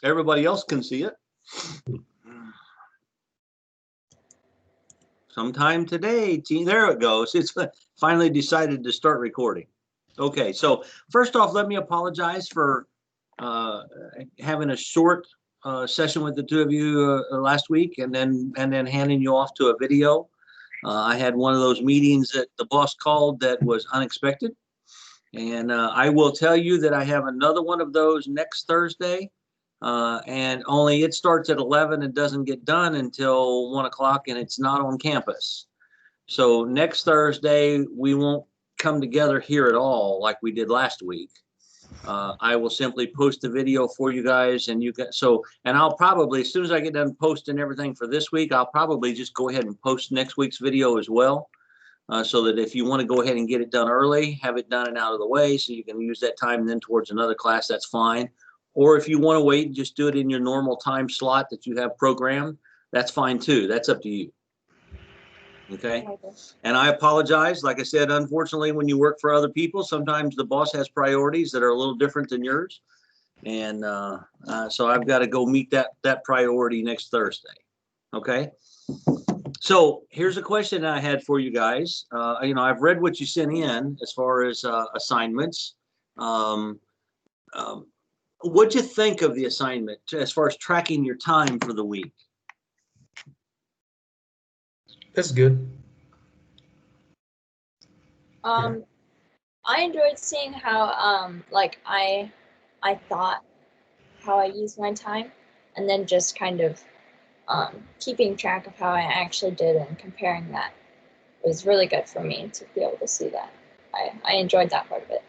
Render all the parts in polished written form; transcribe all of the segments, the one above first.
Everybody else can see it. Sometime today, there it goes. It's finally decided to start recording. Okay, so first off, let me apologize for having a short session with the two of you last week, and then handing you off to a video. I had one of those meetings that the boss called that was unexpected, and I will tell you that I have another one of those next Thursday. And only it starts at 11 and doesn't get done until 1 o'clock, and it's not on campus. So next Thursday, we won't come together here at all like we did last week. I will simply post the video for you guys, and you can, and I'll probably, as soon as I get done posting everything for this week, I'll probably just go ahead and post next week's video as well. So that if you want to go ahead and get it done early, have it done and out of the way so you can use that time then towards another class, that's fine. Or if you want to wait and just do it in your normal time slot that you have programmed, that's fine too. That's up to you. Okay. And I apologize. Like I said, unfortunately, when you work for other people, sometimes the boss has priorities that are a little different than yours. And so I've got to go meet that priority next Thursday. Okay. So here's a question I had for you guys. I've read what you sent in as far as assignments. What'd you think of the assignment as far as tracking your time for the week? That's good. I enjoyed seeing how like I thought how I used my time, and then just kind of keeping track of how I actually did and comparing that was really good for me to be able to see that. I enjoyed that part of it.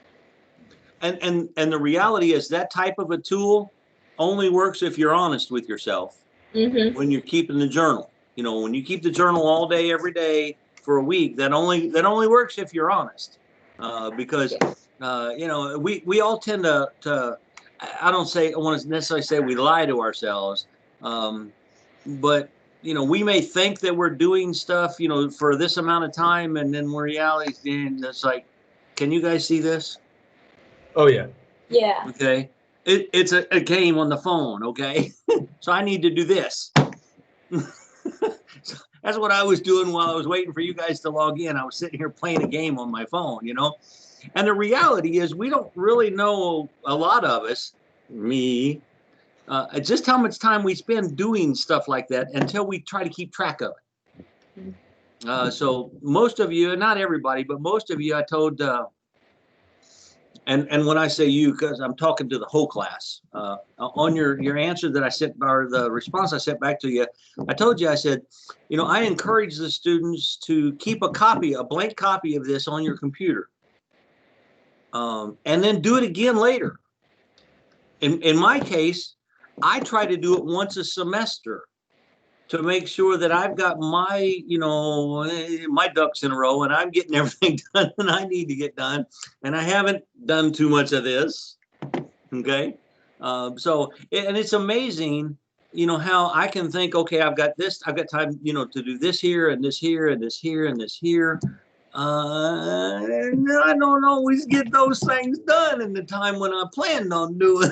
And the reality is that type of a tool only works if you're honest with yourself. Mm-hmm. When you're keeping the journal. When you keep the journal all day, every day for a week, that only works if you're honest. Because we all tend to I want to necessarily say we lie to ourselves, but we may think that we're doing stuff for this amount of time, and then in reality, it's like, can you guys see this? Oh yeah. Yeah. Okay. It's a game on the phone. Okay. So I need to do this. So that's what I was doing while I was waiting for you guys to log in. I was sitting here playing a game on my phone, and the reality is we don't really know, a lot of us, me, just how much time we spend doing stuff like that until we try to keep track of it. So most of you, not everybody, but most of you, I told, and when I say you, because I'm talking to the whole class, on your answer that I sent, or the response I sent back to you, I told you, I said, I encourage the students to keep a blank copy of this on your computer, and then do it again later. In my case, I try to do it once a semester to make sure that I've got my, my ducks in a row, and I'm getting everything done that I need to get done. And I haven't done too much of this. Okay. So it's amazing, how I can think, okay, I've got time, to do this here and this here and this here and this here. And I don't always get those things done in the time when I planned on doing.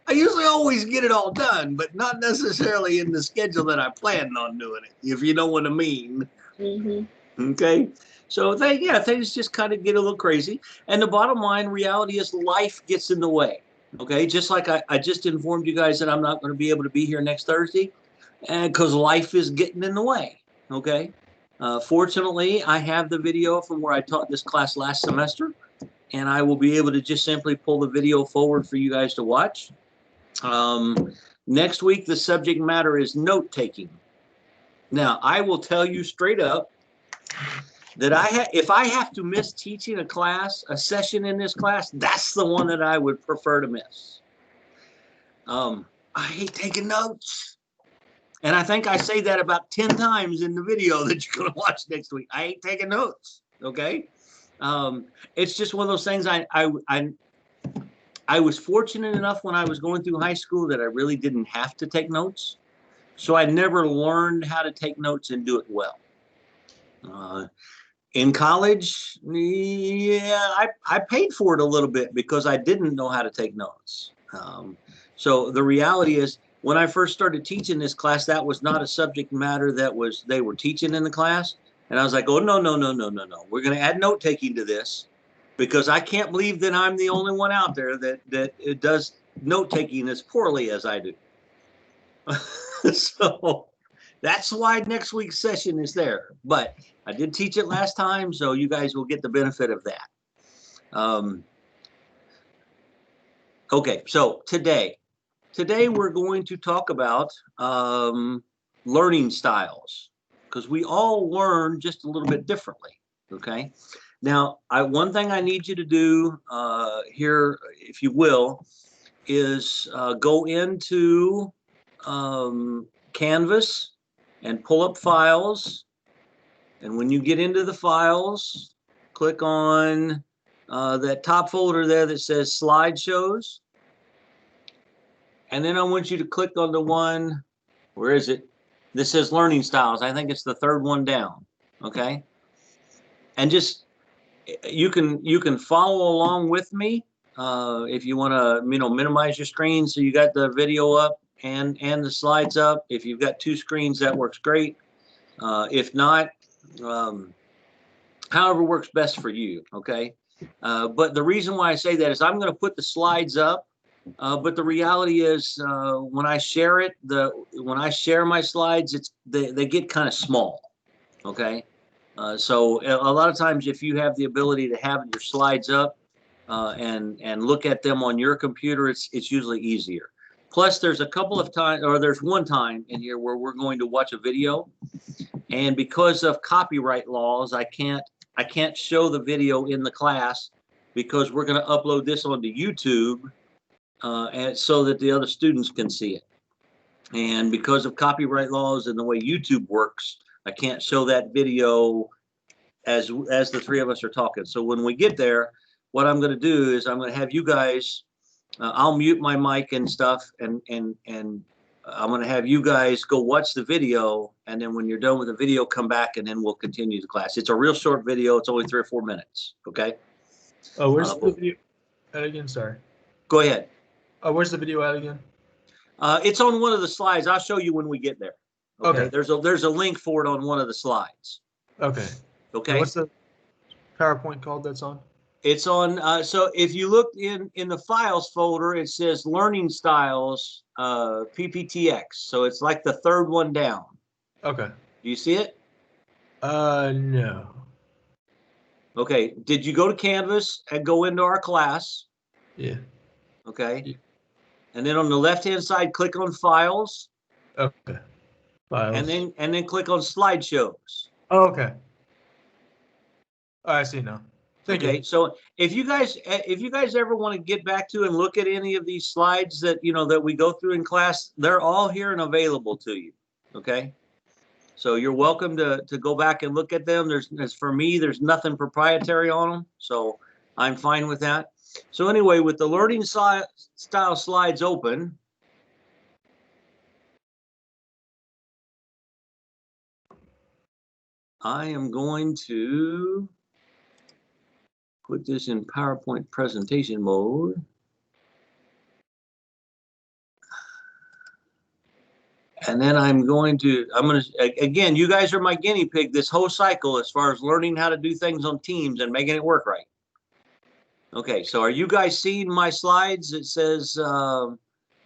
I usually always get it all done, but not necessarily in the schedule that I planned on doing it, if you know what I mean. Mm-hmm. Okay. So things just kind of get a little crazy. And the bottom line reality is life gets in the way. Okay. Just like I just informed you guys that I'm not going to be able to be here next Thursday, and because life is getting in the way. Okay. Fortunately, I have the video from where I taught this class last semester, and I will be able to just simply pull the video forward for you guys to watch. Next week, the subject matter is note taking. Now, I will tell you straight up that if I have to miss teaching a session in this class, that's the one that I would prefer to miss. I hate taking notes. And I think I say that about 10 times in the video that you're going to watch next week. I hate taking notes. Okay. It's just one of those things. I was fortunate enough when I was going through high school that I really didn't have to take notes. So I never learned how to take notes and do it well. In college, yeah, I paid for it a little bit because I didn't know how to take notes. So the reality is, when I first started teaching this class, that was not a subject matter that they were teaching in the class. And I was like, oh, no, no, no, no, no, no. We're going to add note taking to this, because I can't believe that I'm the only one out there that it does note taking as poorly as I do. So that's why next week's session is there. But I did teach it last time, so you guys will get the benefit of that. Okay, so today we're going to talk about learning styles, because we all learn just a little bit differently. Okay, now one thing I need you to do here, if you will, is go into Canvas and pull up files. And when you get into the files, click on that top folder there that says slideshows. And then I want you to click on the one, where is it? This says learning styles. I think it's the third one down. Okay. And just, you can follow along with me if you want to, minimize your screen so you got the video up and the slides up. If you've got two screens, that works great. If not, however works best for you. Okay. But the reason why I say that is I'm going to put the slides up. But the reality is, when I share it, when I share my slides, they get kind of small. Okay. So a lot of times, if you have the ability to have your slides up and look at them on your computer, it's usually easier. Plus, there's a couple of times, or there's one time in here where we're going to watch a video, and because of copyright laws, I can't show the video in the class, because we're going to upload this onto YouTube, and so that the other students can see it. And because of copyright laws and the way YouTube works, I can't show that video as the three of us are talking. So when we get there, what I'm going to do is I'm going to have you guys, I'll mute my mic and stuff, and I'm going to have you guys go watch the video, and then when you're done with the video, come back, and then we'll continue the class. It's a real short video. It's only 3 or 4 minutes. Okay. Oh, where's the video at again? Sorry. Go ahead. Oh, where's the video at again? It's on one of the slides. I'll show you when we get there. Okay. There's a link for it on one of the slides. Okay. Okay. And what's the PowerPoint called that's on? It's on. So if you look in the files folder, it says Learning Styles PPTX. So it's like the third one down. Okay. Do you see it? No. Okay. Did you go to Canvas and go into our class? Yeah. Okay. Yeah. And then on the left-hand side, click on Files. Okay. Files. And then click on Slideshows. Oh, okay. Oh, I see now. Thank you. So if you guys ever want to get back to and look at any of these slides that that we go through in class, they're all here and available to you. Okay. So you're welcome to go back and look at them. For me, there's nothing proprietary on them, so I'm fine with that. So anyway, with the learning style slides open, I am going to put this in PowerPoint presentation mode. And then I'm going to, again, you guys are my guinea pig this whole cycle as far as learning how to do things on Teams and making it work right. Okay, so are you guys seeing my slides? It says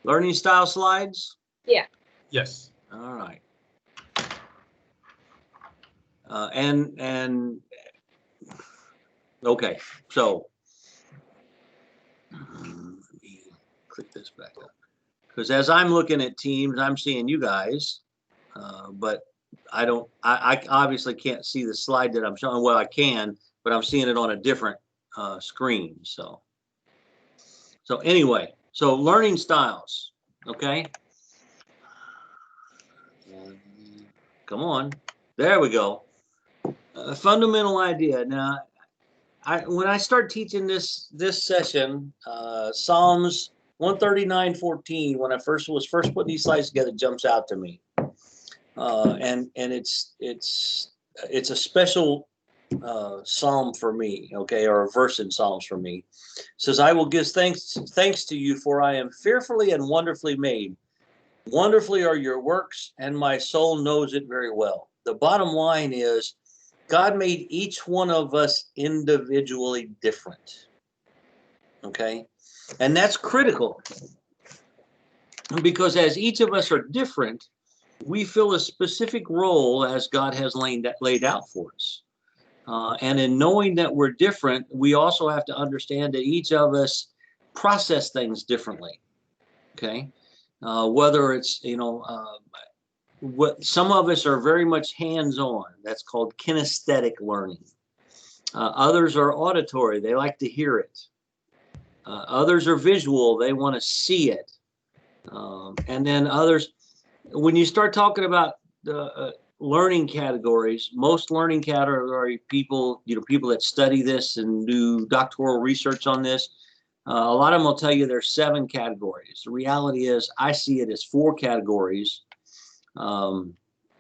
learning style slides? Yeah. Yes. All right. Okay, so let me click this back up, because as I'm looking at Teams, I'm seeing you guys, but I obviously can't see the slide that I'm showing. Well, I can, but I'm seeing it on a different screen. So anyway, so learning styles. Okay. Come on. There we go. A fundamental idea. Now, when I start teaching this session, Psalms 139:14, when I was first putting these slides together, jumps out to me, and it's a special psalm for me, okay, or a verse in Psalms for me. It says, I will give thanks to you, for I am fearfully and wonderfully made. Wonderfully are your works, and my soul knows it very well. The bottom line is, God made each one of us individually different, okay? And that's critical, because as each of us are different, we fill a specific role as God has laid out for us. And in knowing that we're different, we also have to understand that each of us process things differently, okay? Whether it's, what some of us are very much hands-on. That's called kinesthetic learning. Others are auditory. They like to hear it. Others are visual. They want to see it. And then others, when you start talking about the learning categories, most learning category people, people that study this and do doctoral research on this, a lot of them will tell you there's 7 categories. The reality is I see it as 4 categories. And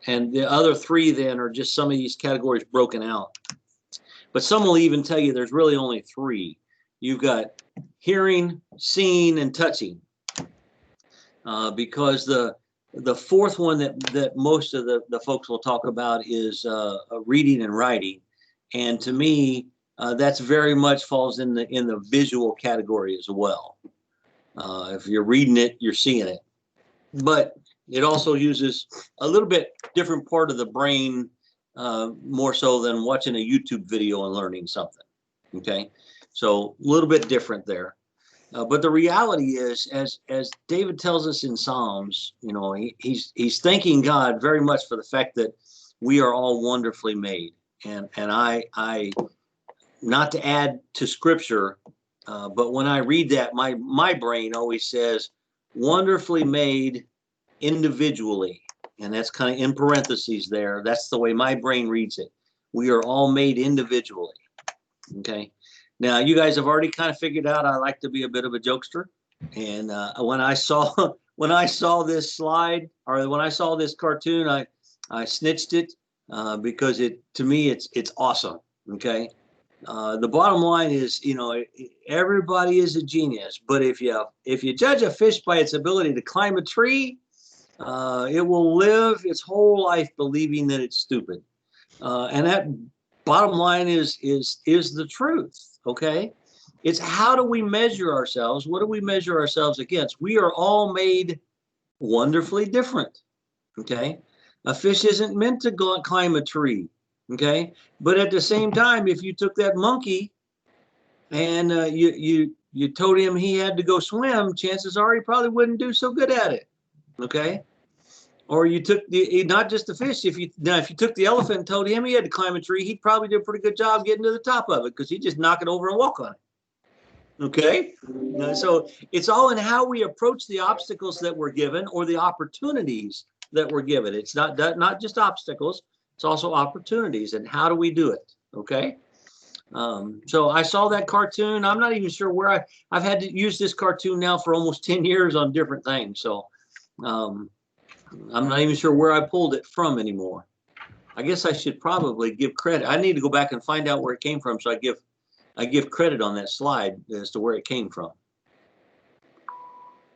the other 3 then are just some of these categories broken out. But some will even tell you there's really only 3. You've got hearing, seeing, and touching. Because the 4th one that most of the folks will talk about is reading and writing. And to me, that's very much falls in the visual category as well. If you're reading it, you're seeing it. But it also uses a little bit different part of the brain, more so than watching a YouTube video and learning something. Okay, so a little bit different there. But the reality is, as David tells us in Psalms, he's thanking God very much for the fact that we are all wonderfully made. And I not to add to Scripture, but when I read that, my brain always says wonderfully made individually, and that's kind of in parentheses there. That's the way my brain reads it. We are all made individually. Okay. Now, you guys have already kind of figured out I like to be a bit of a jokester, and when I saw this slide, or when I saw this cartoon, I snitched it because to me it's awesome. Okay, the bottom line is, everybody is a genius, but if you judge a fish by its ability to climb a tree, it will live its whole life believing that it's stupid, and that bottom line is the truth. Okay, it's how do we measure ourselves? What do we measure ourselves against? We are all made wonderfully different. Okay, a fish isn't meant to go and climb a tree. Okay, but at the same time, if you took that monkey and you told him he had to go swim, chances are he probably wouldn't do so good at it. Okay, or you took not just the fish. If you took the elephant and told him he had to climb a tree, he'd probably do a pretty good job getting to the top of it because he'd just knock it over and walk on it. Okay, so it's all in how we approach the obstacles that we're given or the opportunities that we're given. It's not just obstacles; it's also opportunities, and how do we do it? Okay. So I saw that cartoon. I'm not even sure where I've had to use this cartoon now for almost 10 years on different things. So. I'm not even sure where I pulled it from anymore. I guess I should probably give credit. I need to go back and find out where it came from, so I give credit on that slide as to where it came from.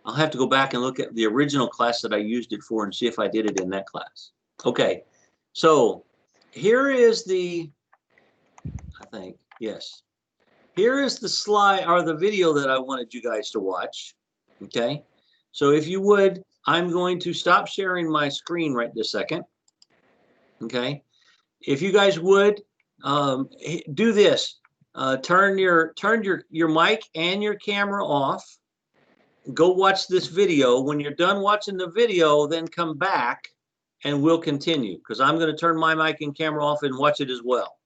I'll have to go back and look at the original class that I used it for and see if I did it in that class. Okay, so here is here is the slide or the video that I wanted you guys to watch. Okay, so if you would, I'm going to stop sharing my screen right this second. Okay, if you guys would do this, turn your mic and your camera off. Go watch this video. When you're done watching the video, then come back and we'll continue, because I'm going to turn my mic and camera off and watch it as well.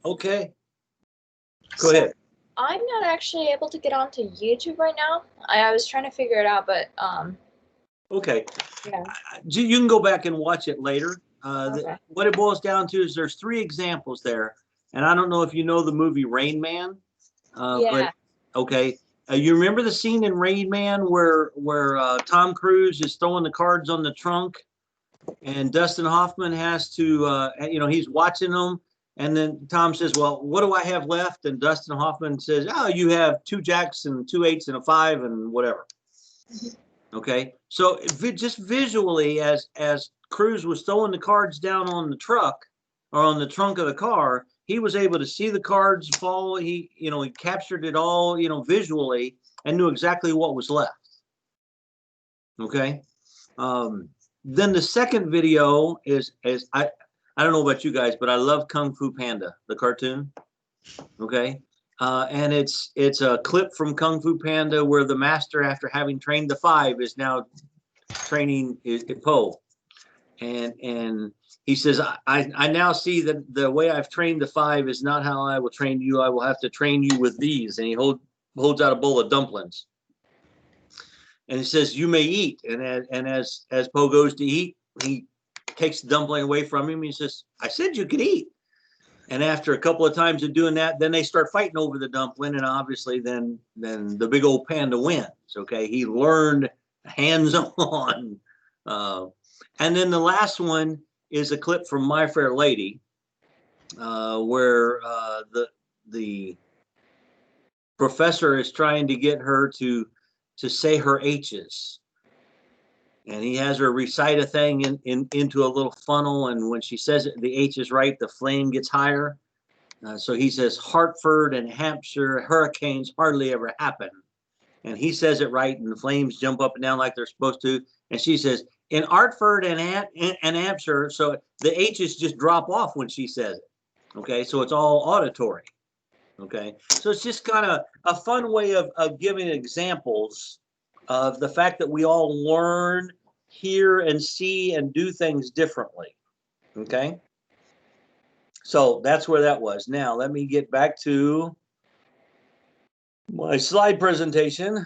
Okay. Go So ahead. I'm not actually able to get onto YouTube right now. I was trying to figure it out, but Okay. yeah. You can go back and watch it later. Okay. What it boils down to is there's 3 examples there. And I don't know if you know the movie Rain Man, Yeah. but okay. You remember the scene in Rain Man where Tom Cruise is throwing the cards on the trunk and Dustin Hoffman has to, he's watching them. And then Tom says, well, what do I have left? And Dustin Hoffman says, oh, you have 2 jacks and 2 8s and a 5 and whatever. Okay. So just visually, as Cruz was throwing the cards down on the truck or on the trunk of the car, he was able to see the cards fall. He captured it all, visually and knew exactly what was left. Okay. Then the second video is I don't know about you guys, but I love Kung Fu Panda, the cartoon. Okay. And it's a clip from Kung Fu Panda where the master, after having trained the 5, is now training Po. And he says, I now see that the way I've trained the 5 is not how I will train you. I will have to train you with these. And he holds out a bowl of dumplings. And he says, you may eat. And as Po goes to eat, he takes the dumpling away from him. He says, I said you could eat. And after a couple of times of doing that, then they start fighting over the dumpling. And obviously then the big old panda wins. Okay. He learned hands-on. And then the last one is a clip from My Fair Lady, where the professor is trying to get her to say her H's. And he has her recite a thing into a little funnel. And when she says it, the H is right, the flame gets higher. So he says, Hartford and Hampshire hurricanes hardly ever happen. And he says it right, and the flames jump up and down like they're supposed to. And she says, in Hartford and Hampshire, so the H's just drop off when she says it. Okay, so it's all auditory. Okay, so it's just kind of a fun way of giving examples of the fact that we all learn, hear, and see and do things differently. Okay, so that's where that was. Now let me get back to my slide presentation,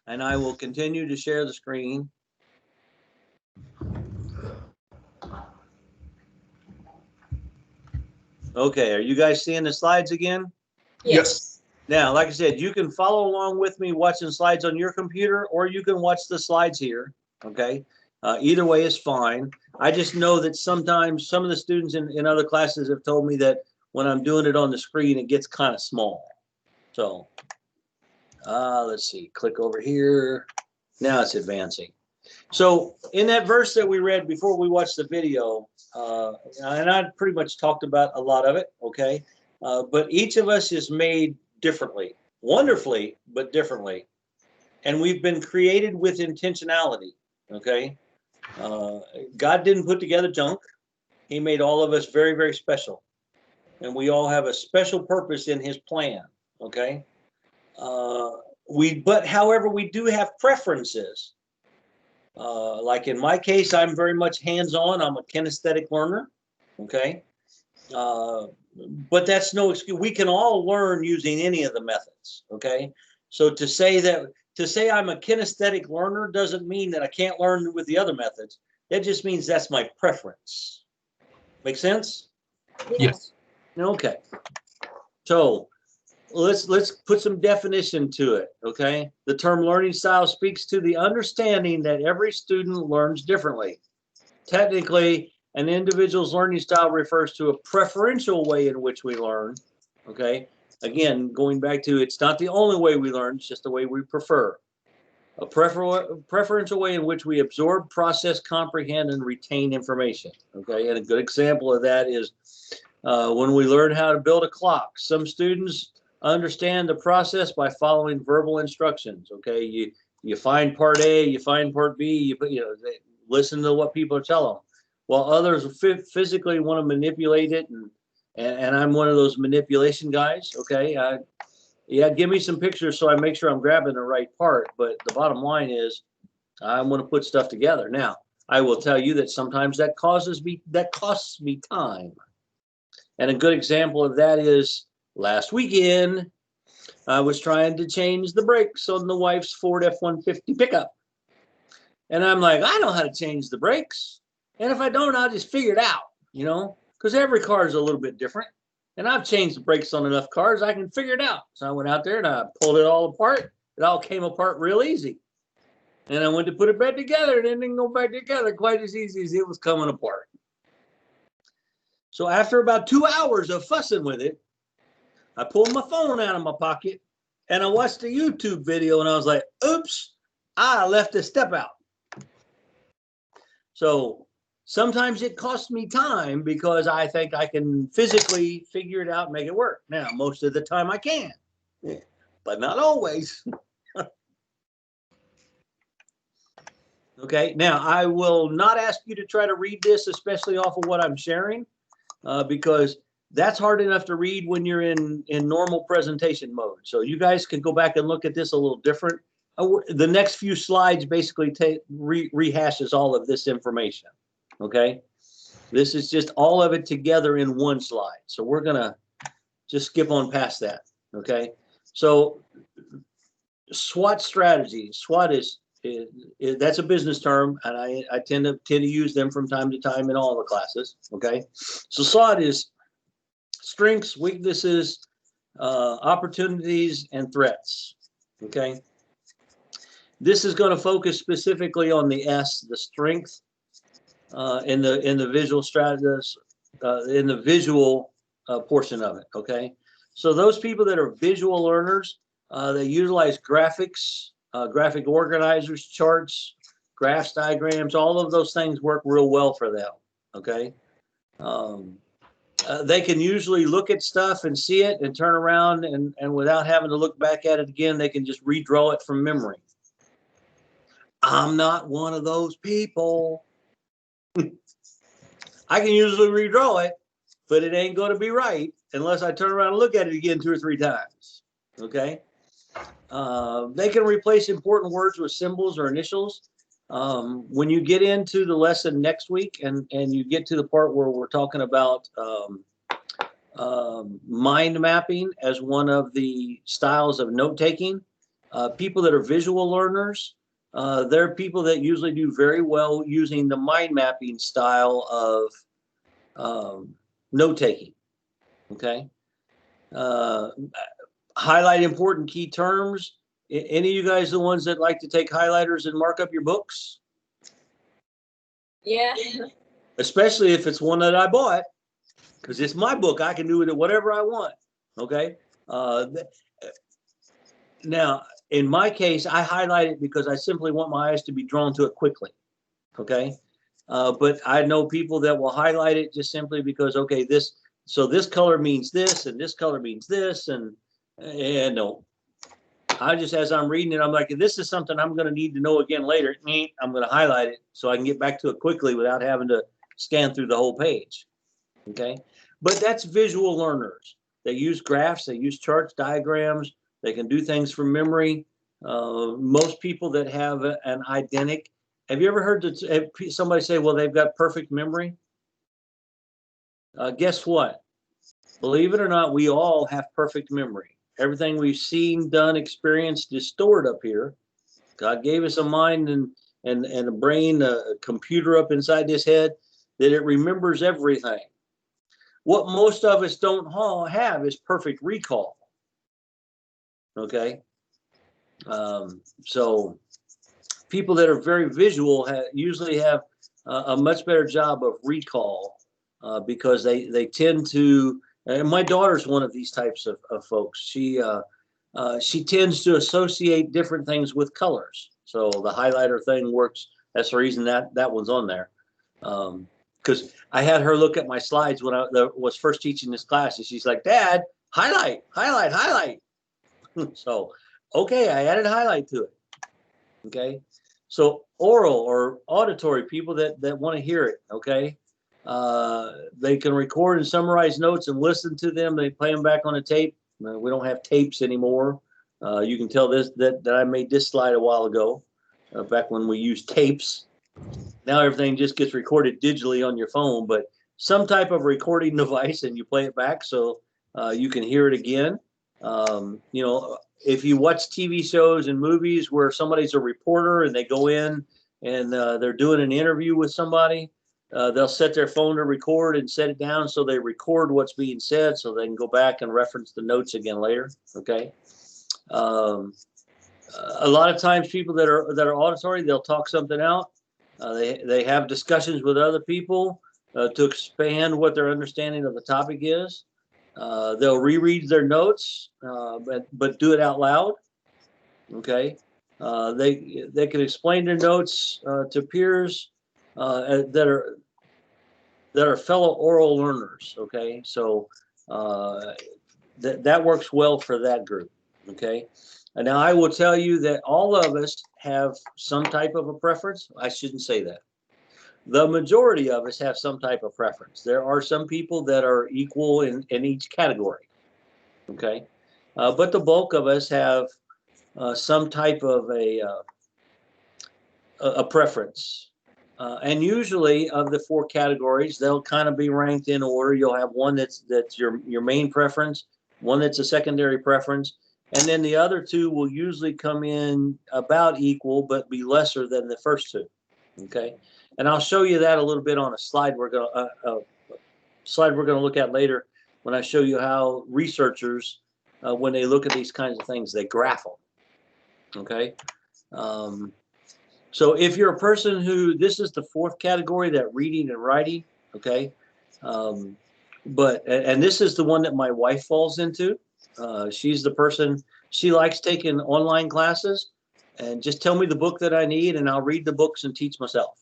and I will continue to share the screen. Okay, are you guys seeing the slides again? Yes. Now, like I said, you can follow along with me watching slides on your computer, or you can watch the slides here, okay? Either way is fine. I just know that sometimes some of the students in other classes have told me that when I'm doing it on the screen, it gets kind of small. So let's see, click over here. Now it's advancing. So in that verse that we read before we watched the video, and I pretty much talked about a lot of it, okay? But each of us is made differently, wonderfully, but differently. And we've been created with intentionality, okay? God didn't put together junk. He made all of us very, very special. And we all have a special purpose in his plan, okay? However, we do have preferences. Like in my case, I'm very much hands-on. I'm a kinesthetic learner, okay? But that's no excuse. We can all learn using any of the methods, okay? So to say I'm a kinesthetic learner doesn't mean that I can't learn with the other methods. That just means that's my preference. Make sense? Yes. Okay. So let's put some definition to it, okay? The term learning style speaks to the understanding that every student learns differently. Technically, an individual's learning style refers to a preferential way in which we learn, okay? Again, going back to, it's not the only way we learn, it's just the way we prefer. A preferential way in which we absorb, process, comprehend, and retain information, okay? And a good example of that is when we learn how to build a clock. Some students understand the process by following verbal instructions, okay? You find part A, you find part B, they listen to what people tell them. While others physically want to manipulate it, and I'm one of those manipulation guys, okay? Yeah, give me some pictures so I make sure I'm grabbing the right part, but the bottom line is I want to put stuff together. Now, I will tell you that sometimes that costs me time, And a good example of that is last weekend, I was trying to change the brakes on the wife's Ford F-150 pickup. And I'm like, I know how to change the brakes. And if I don't, I'll just figure it out, you know, because every car is a little bit different. And I've changed the brakes on enough cars, I can figure it out. So I went out there and I pulled it all apart. It all came apart real easy. And I went to put it back together and it didn't go back together quite as easy as it was coming apart. So after about 2 hours of fussing with it, I pulled my phone out of my pocket and I watched a YouTube video and I was like, oops, I left a step out. So sometimes it costs me time because I think I can physically figure it out and make it work. Now, most of the time I can, but not always. Okay, now I will not ask you to try to read this, especially off of what I'm sharing, because that's hard enough to read when you're in normal presentation mode. So you guys can go back and look at this a little different. The next few slides basically rehashes all of this information. Okay, this is just all of it together in one slide. So we're gonna just skip on past that. Okay, so SWOT strategy. SWOT is that's a business term, and I tend to use them from time to time in all the classes. Okay, so SWOT is strengths, weaknesses, opportunities, and threats. Okay, this is going to focus specifically on the S, the strength, in the visual strategies, in the visual portion of it. Okay, so those people that are visual learners, they utilize graphics, graphic organizers, charts, graphs, diagrams. All of those things work real well for them. Okay. They can usually look at stuff and see it and turn around and without having to look back at it again, they can just redraw it from memory. I'm not one of those people. I can usually redraw it, but it ain't going to be right unless I turn around and look at it again 2 or 3 times. Okay. They can replace important words with symbols or initials. When you get into the lesson next week and you get to the part where we're talking about mind mapping as one of the styles of note taking, people that are visual learners, they're people that usually do very well using the mind mapping style of note taking. Okay. Highlight important key terms. Any of you guys the ones that like to take highlighters and mark up your books? Yeah. Especially if it's one that I bought, because it's my book. I can do with it whatever I want. Okay. Now, in my case, I highlight it because I simply want my eyes to be drawn to it quickly. Okay. But I know people that will highlight it just simply because, okay, this color means this and this color means this. And no, I just, as I'm reading it, I'm like, if this is something I'm going to need to know again later, I'm going to highlight it so I can get back to it quickly without having to scan through the whole page. Okay. But that's visual learners. They use graphs, they use charts, diagrams, they can do things from memory. Most people that have an eidetic, have you ever heard somebody say, well, they've got perfect memory? Guess what? Believe it or not, we all have perfect memory. Everything we've seen, done, experienced is stored up here. God gave us a mind and a brain, a computer up inside this head that it remembers everything. What most of us don't have is perfect recall. Okay. So people that are very visual usually have a much better job of recall because they tend to, and my daughter's one of these types of folks. She tends to associate different things with colors. So the highlighter thing works. That's the reason that one's on there. Because I had her look at my slides when I was first teaching this class, and she's like, Dad, highlight, highlight, highlight. So, okay, I added highlight to it. Okay. So oral or auditory, people that want to hear it. Okay. They can record and summarize notes and listen to them. They play them back on a tape. We don't have tapes anymore. You can tell that I made this slide a while ago, back when we used tapes. Now everything just gets recorded digitally on your phone, but some type of recording device and you play it back so you can hear it again. You know, if you watch TV shows and movies where somebody's a reporter and they go in and they're doing an interview with somebody, they'll set their phone to record and set it down so they record what's being said so they can go back and reference the notes again later. Okay. A lot of times people that are auditory, they'll talk something out. They have discussions with other people to expand what their understanding of the topic is. They'll reread their notes, but do it out loud. Okay. They can explain their notes to peers that are fellow oral learners. Okay. So that works well for that group. Okay. And now I will tell you that all of us have some type of a preference. I shouldn't say that. The majority of us have some type of preference. There are some people that are equal in each category. Okay. But the bulk of us have some type of a preference. And usually of the 4 categories, they'll kind of be ranked in order. You'll have one that's your main preference, one that's a secondary preference, and then the other 2 will usually come in about equal, but be lesser than the first 2. Okay, and I'll show you that a little bit on a slide we're going to look at later when I show you how researchers, when they look at these kinds of things, they graph them. Okay, so if you're a person who, this is the 4th category, that reading and writing. Okay, and this is the one that my wife falls into. She's the person, she likes taking online classes and just tell me the book that I need and I'll read the books and teach myself.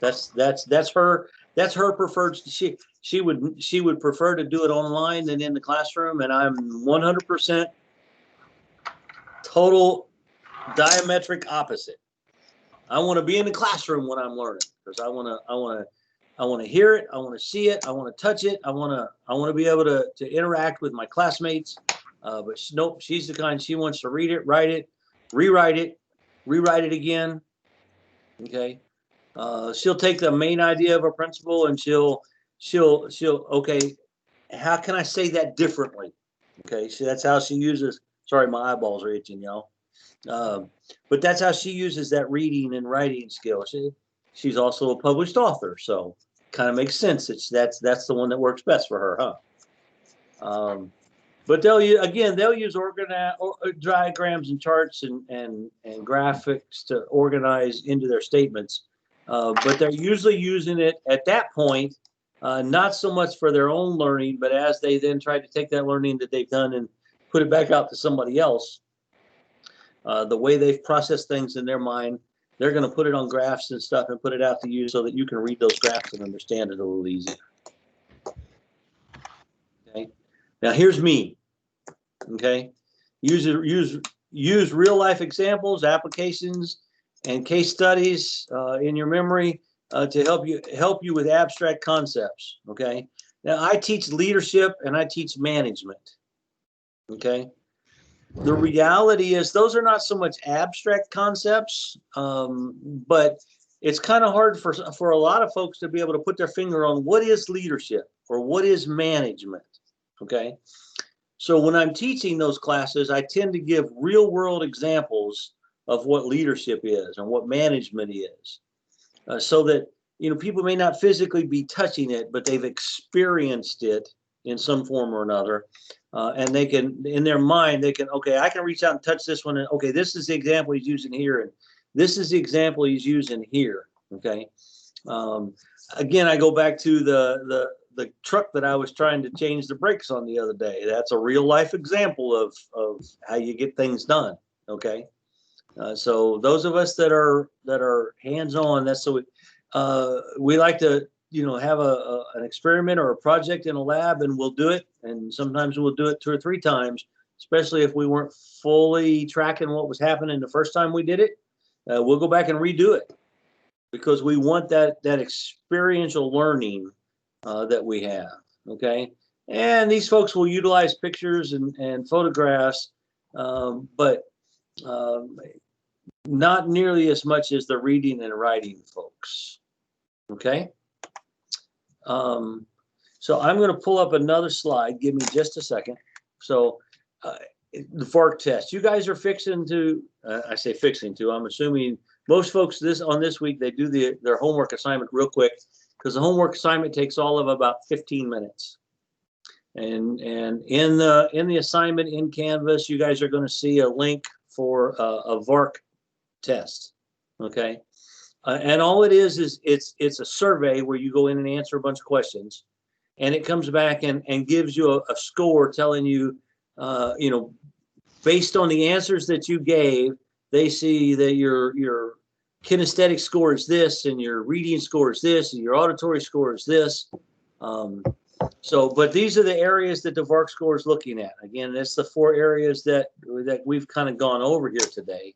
That's her preferred. She would prefer to do it online than in the classroom, and I'm 100% total diametric opposite. I want to be in the classroom when I'm learning because I want to hear it. I want to see it. I want to touch it. I want to be able to interact with my classmates. But nope, she's the kind, she wants to read it, write it, rewrite it again. Okay. She'll take the main idea of a principle and she'll okay, how can I say that differently? Okay. So that's how she uses, sorry, my eyeballs are itching, y'all. But that's how she uses that reading and writing skill. She's also a published author, so kind of makes sense. That's the one that works best for her, huh? But they'll use diagrams and charts and graphics to organize into their statements. But they're usually using it at that point, not so much for their own learning, but as they then try to take that learning that they've done and put it back out to somebody else. The way they've processed things in their mind, they're going to put it on graphs and stuff and put it out to you so that you can read those graphs and understand it a little easier. Okay. Now here's me. Okay. Use real life examples, applications, and case studies in your memory to help you with abstract concepts. Okay. Now I teach leadership and I teach management. Okay. The reality is those are not so much abstract concepts, but it's kind of hard for a lot of folks to be able to put their finger on what is leadership or what is management. Okay. So when I'm teaching those classes, I tend to give real world examples of what leadership is and what management is, so that, people may not physically be touching it, but they've experienced it in some form or another. And they can, in their mind, okay, I can reach out and touch this one. And okay, this is the example he's using here. And this is the example he's using here. Okay. Again, I go back to the truck that I was trying to change the brakes on the other day. That's a real life example of how you get things done. Okay. So those of us that are hands-on, that's so we like to, have an experiment or a project in a lab, and we'll do it. And sometimes we'll do it 2 or 3 times, especially if we weren't fully tracking what was happening the first time we did it. We'll go back and redo it because we want that experiential learning that we have. Okay. And these folks will utilize pictures and photographs, but not nearly as much as the reading and writing folks. Okay. So I'm going to pull up another slide. Give me just a second. So the VARC test. You guys are fixing to. I say fixing to. I'm assuming most folks this week they do their homework assignment real quick because the homework assignment takes all of about 15 minutes. And in the assignment in Canvas, you guys are going to see a link for a VARC test. Okay. And all it is it's a survey where you go in and answer a bunch of questions, and it comes back and gives you a score telling you, based on the answers that you gave, they see that your kinesthetic score is this, and your reading score is this, and your auditory score is this. But these are the areas that the VARC score is looking at. Again, that's the 4 areas that we've kind of gone over here today.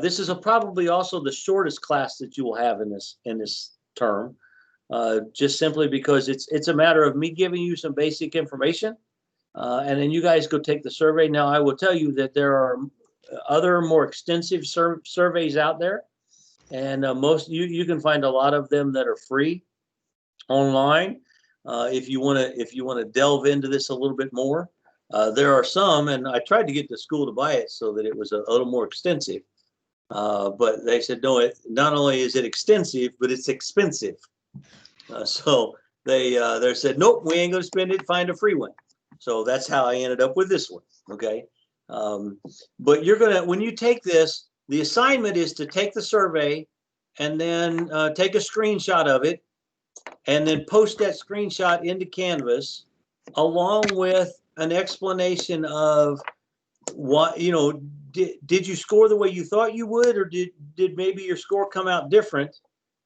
This is probably also the shortest class that you will have in this term, just simply because it's a matter of me giving you some basic information, and then you guys go take the survey. Now, I will tell you that there are other more extensive surveys out there, and most you can find a lot of them that are free online. If you want to delve into this a little bit more, there are some, and I tried to get the school to buy it so that it was a little more extensive. But they said, no, not only is it extensive, but it's expensive. So they said, nope, we ain't going to spend it, find a free one. So that's how I ended up with this one. Okay. But when you take this, the assignment is to take the survey and then take a screenshot of it and then post that screenshot into Canvas along with an explanation of what, did you score the way you thought you would, or did maybe your score come out different?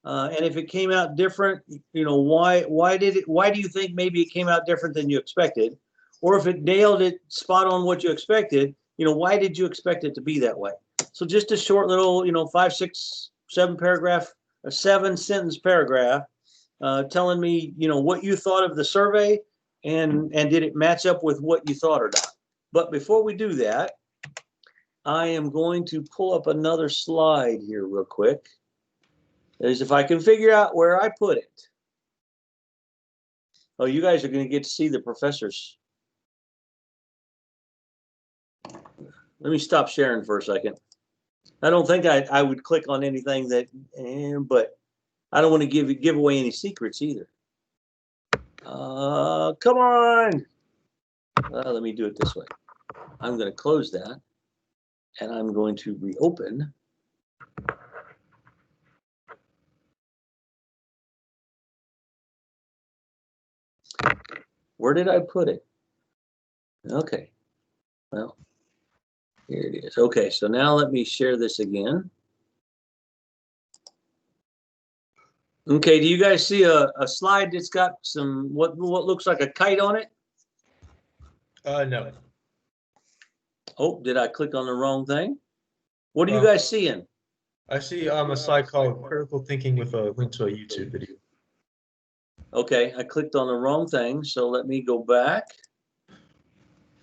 And if it came out different, why do you think maybe it came out different than you expected? Or if it nailed it spot on what you expected, why did you expect it to be that way? So just a short little, 5, 6, 7 paragraph, a 7-sentence paragraph, telling me, what you thought of the survey and did it match up with what you thought or not? But before we do that, I am going to pull up another slide here real quick. As if I can figure out where I put it. Oh, you guys are going to get to see the professors. Let me stop sharing for a second. I don't think I would click on anything but I don't want to give away any secrets either. Come on. Let me do it this way. I'm going to close that. And I'm going to reopen. Where did I put it? Okay. Well, here it is. Okay, so now let me share this again. Okay, do you guys see a slide that's got some what looks like a kite on it? No. Oh, did I click on the wrong thing? What are you guys seeing? I see a slide called Critical Thinking with a link to a YouTube video. Okay, I clicked on the wrong thing, so let me go back.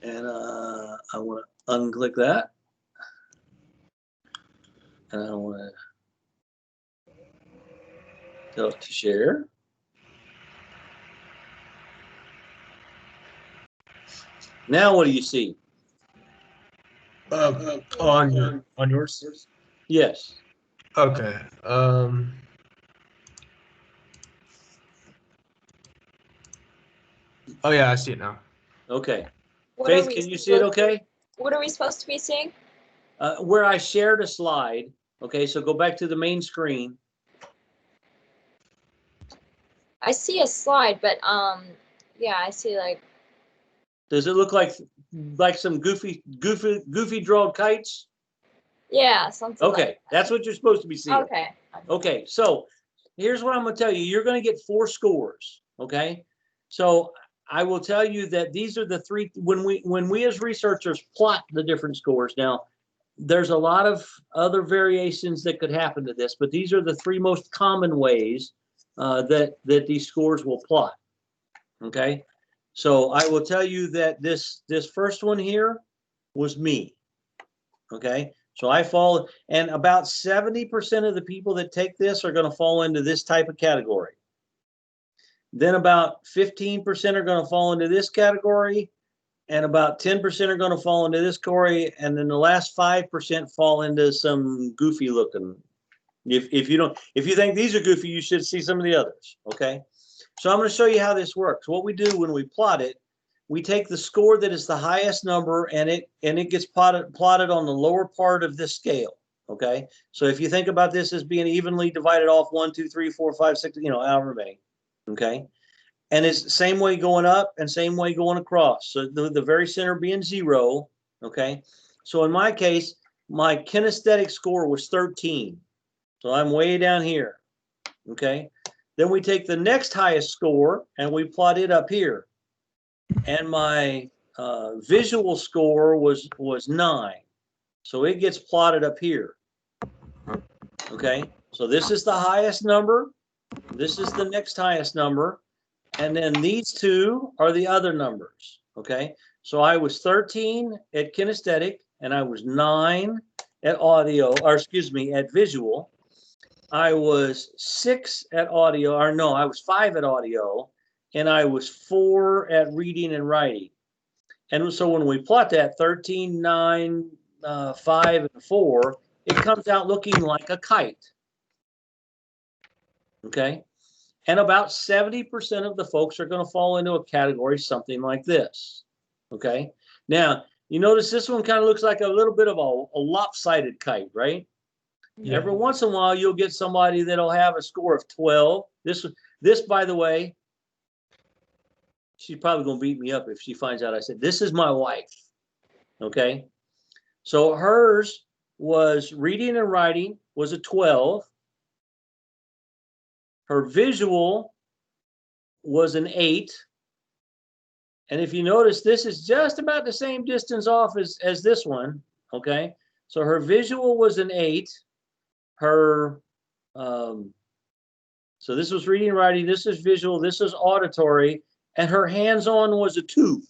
And I want to unclick that. And I want to tell it to share. Now what do you see? On yours? Yes. Okay. Oh yeah, I see it now. Okay. What are Faith, we can you see it okay? What are we supposed to be seeing? Where I shared a slide. Okay, so go back to the main screen. I see a slide, but yeah, I see like. Does it look like some goofy drawn kites? Yeah, something. Okay, like that's what you're supposed to be seeing. Okay. Okay, so here's what I'm going to tell you. You're going to get 4 scores. Okay, so I will tell you that these are the 3 when we as researchers plot the different scores. Now, there's a lot of other variations that could happen to this, but these are the 3 most common ways that these scores will plot. Okay, so I will tell you that this first one here was me. Okay, so I fall, and about 70% of the people that take this are going to fall into this type of category. Then about 15% are going to fall into this category, and about 10% are going to fall into this category, and then the last 5% fall into some goofy looking. If you think these are goofy, you should see some of the others. Okay, so I'm going to show you how this works. What we do when we plot it, we take the score that is the highest number, and it gets plotted on the lower part of this scale. Okay, so if you think about this as being evenly divided off 1, 2, 3, 4, 5, 6, however many. Okay, and it's the same way going up and same way going across. So the very center being 0. Okay, so in my case, my kinesthetic score was 13. So I'm way down here. Okay, then we take the next highest score and we plot it up here. And my visual score was 9. So it gets plotted up here. Okay, so this is the highest number. This is the next highest number. And then these two are the other numbers. Okay, so I was 13 at kinesthetic and I was 9 at audio, or excuse me, at visual. I was 6 at audio, or no, I was 5 at audio, and I was 4 at reading and writing. And so when we plot that 13, 9, 5, and 4, it comes out looking like a kite. Okay, and about 70% of the folks are going to fall into a category something like this. Okay, now you notice this one kind of looks like a little bit of a lopsided kite, right? Yeah. Every once in a while, you'll get somebody that'll have a score of 12. This, by the way, she's probably going to beat me up if she finds out I said, this is my wife. Okay, so hers was reading and writing was a 12. Her visual was an 8. And if you notice, this is just about the same distance off as this one. Okay, so her visual was an 8. Her, so this was reading and writing, this is visual, this is auditory, and her hands-on was a 2.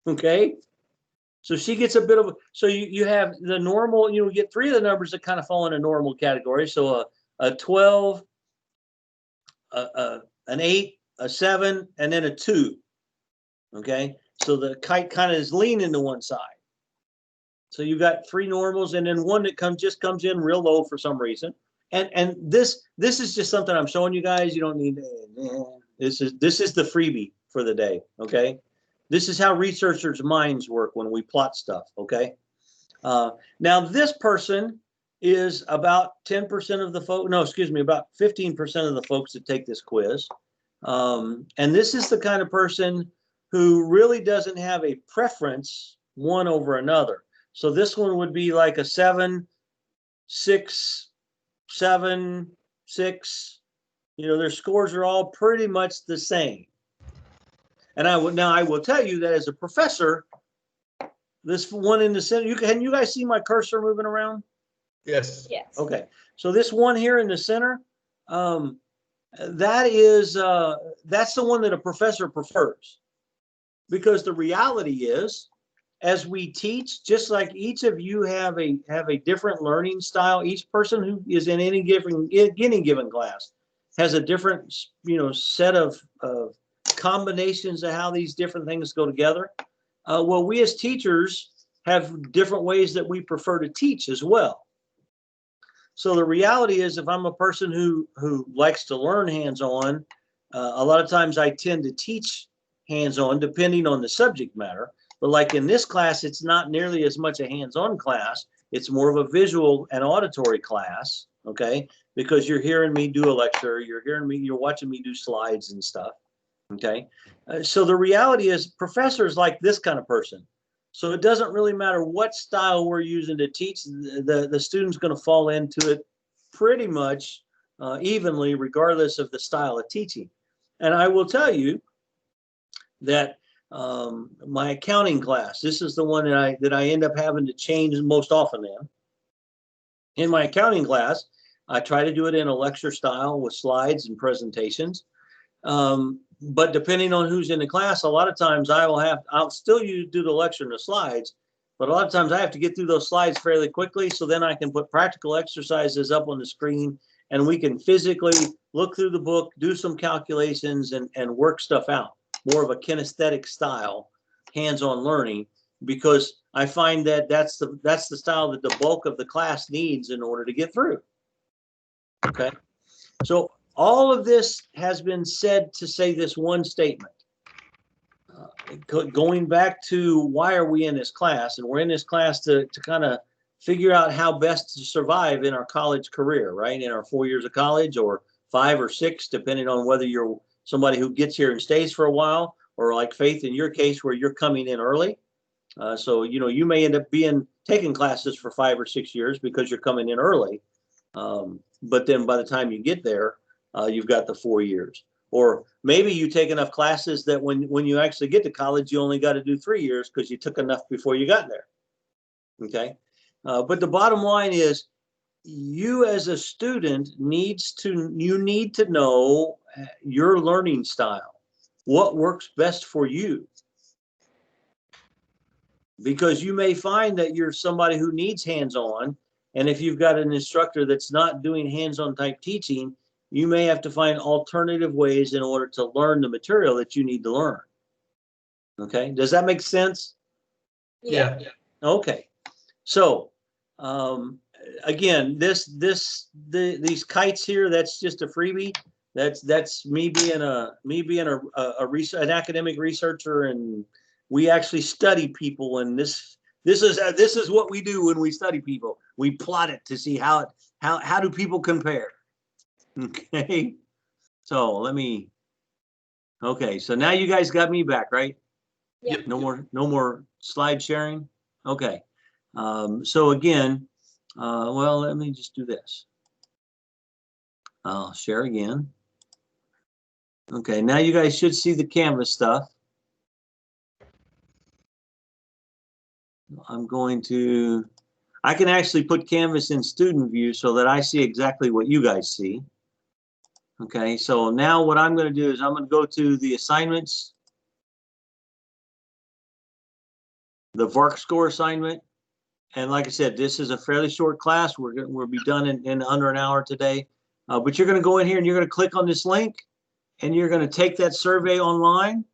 Okay, so she gets a bit of, so you have the normal, you get 3 of the numbers that kind of fall in a normal category. So a 12, an 8, a 7, and then a 2. Okay, so the kite kind of is leaning to one side. So you got 3 normals, and then one that just comes in real low for some reason. And this is just something I'm showing you guys. You don't need this is the freebie for the day. Okay, this is how researchers' minds work when we plot stuff. Okay, now this person is about 10% of the folks. No, excuse me, about 15% of the folks that take this quiz. And this is the kind of person who really doesn't have a preference one over another. So this one would be like a 7, 6, 7, 6. Their scores are all pretty much the same. And I will tell you that as a professor, this one in the center, can you guys see my cursor moving around? Yes. Yes. Okay. So this one here in the center, that's the one that a professor prefers. Because the reality is, as we teach, just like each of you have a different learning style, each person who is in any given class has a different set of combinations of how these different things go together. Well, we as teachers have different ways that we prefer to teach as well. So the reality is, if I'm a person who likes to learn hands-on, a lot of times I tend to teach hands-on depending on the subject matter. But like in this class, it's not nearly as much a hands-on class. It's more of a visual and auditory class, okay? Because you're hearing me do a lecture, you're watching me do slides and stuff, okay? So the reality is, professors like this kind of person. So it doesn't really matter what style we're using to teach, the student's going to fall into it pretty much evenly, regardless of the style of teaching. And I will tell you that my accounting class, this is the one that I end up having to change most often in my accounting class. I try to do it in a lecture style with slides and presentations. But depending on who's in the class, a lot of times I'll still do the lecture and the slides, but a lot of times I have to get through those slides fairly quickly, so then I can put practical exercises up on the screen and we can physically look through the book, do some calculations, and work stuff out. More of a kinesthetic style, hands-on learning, because I find that that's the style that the bulk of the class needs in order to get through. Okay, so all of this has been said to say this one statement. Going back to why are we in this class, and we're in this class to kind of figure out how best to survive in our college career, right? In our 4 years of college, or 5 or 6, depending on whether you're somebody who gets here and stays for a while, or like Faith in your case, where you're coming in early. So, you know, you may end up taking classes for 5 or 6 years because you're coming in early. But then by the time you get there, you've got the 4 years. Or maybe you take enough classes that when you actually get to college, you only got to do 3 years because you took enough before you got there. Okay. But the bottom line is, you as a student need to know your learning style, what works best for you. Because you may find that you're somebody who needs hands-on, and if you've got an instructor that's not doing hands-on type teaching, you may have to find alternative ways in order to learn the material that you need to learn. Okay, does that make sense? Yeah. Okay, so again, these kites here, that's just a freebie. That's me being an academic researcher, and we actually study people, and this is what we do when we study people. We plot it to see how do people compare. Okay, so okay, so now you guys got me back, right? Yep. No more slide sharing. Okay, so again, well, let me just do this. I'll share again. Okay, now you guys should see the Canvas stuff. I can actually put Canvas in student view so that I see exactly what you guys see. Okay, so now what I'm going to do is I'm going to go to the assignments, the VARC score assignment. And like I said, this is a fairly short class. We'll be done in under an hour today. But you're going to go in here and you're going to click on this link, and you're going to take that survey online.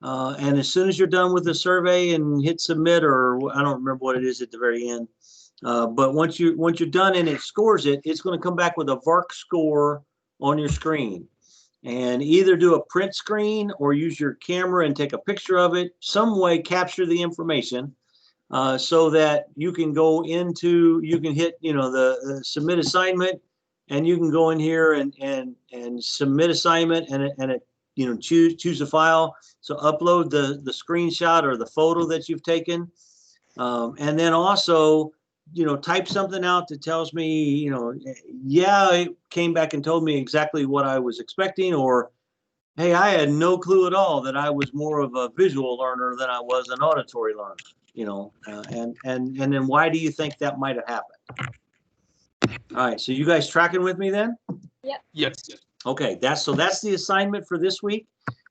And as soon as you're done with the survey and hit submit, or I don't remember what it is at the very end. But once you're done and it scores it, it's going to come back with a VARC score on your screen. And either do a print screen or use your camera and take a picture of it, some way capture the information, so that you can go into, you can hit, you know, the submit assignment, and you can go in here and submit assignment, and it, you know, choose a file. So upload the screenshot or the photo that you've taken, and then also, you know, type something out that tells me, you know, yeah, it came back and told me exactly what I was expecting, or hey, I had no clue at all that I was more of a visual learner than I was an auditory learner, you know, and then why do you think that might have happened? All right, so you guys tracking with me then? Yep. Yes. Okay, that's the assignment for this week.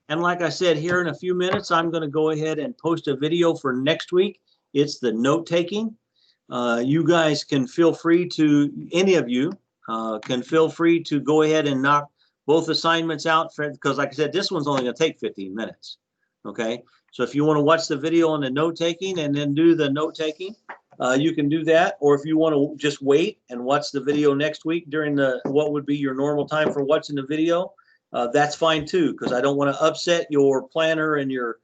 And like I said, here in a few minutes, I'm going to go ahead and post a video for next week. It's the note taking. You guys can feel free to, any of you can feel free to go ahead and knock both assignments out, because like I said, this one's only going to take 15 minutes. Okay, so if you want to watch the video on the note taking and then do the note taking, you can do that. Or if you want to just wait and watch the video next week during what would be your normal time for watching the video, that's fine too, because I don't want to upset your planner and your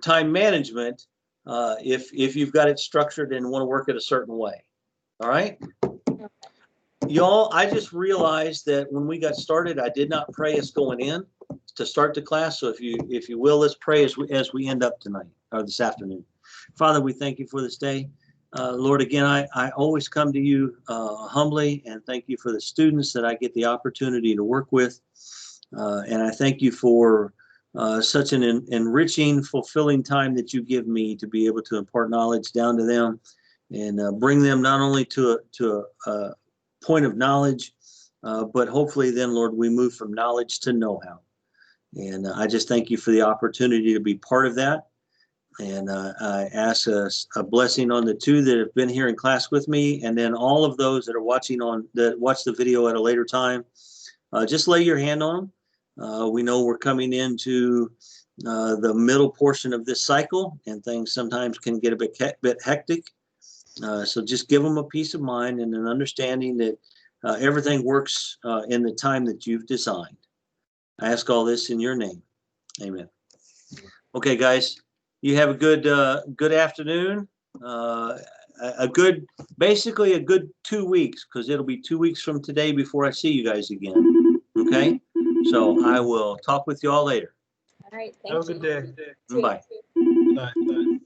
time management if you've got it structured and want to work it a certain way. All right. Y'all, I just realized that when we got started, I did not pray us going in to start the class. So if you will, let's pray as we end up tonight or this afternoon. Father, we thank you for this day. Lord, again, I always come to you humbly, and thank you for the students that I get the opportunity to work with. And I thank you for such an enriching, fulfilling time that you give me to be able to impart knowledge down to them and bring them not only to a point of knowledge, but hopefully then, Lord, we move from knowledge to know-how. And I just thank you for the opportunity to be part of that. And I ask a blessing on the two that have been here in class with me, and then all of those that are watching that watch the video at a later time. Just lay your hand on them. We know we're coming into the middle portion of this cycle, and things sometimes can get a bit hectic. So just give them a peace of mind and an understanding that everything works in the time that you've designed. I ask all this in your name. Amen. Okay, guys, you have a good afternoon. Basically a good 2 weeks, because it'll be 2 weeks from today before I see you guys again. Okay, so I will talk with you all later. All right. Thank Have a you. good day. Bye. Bye.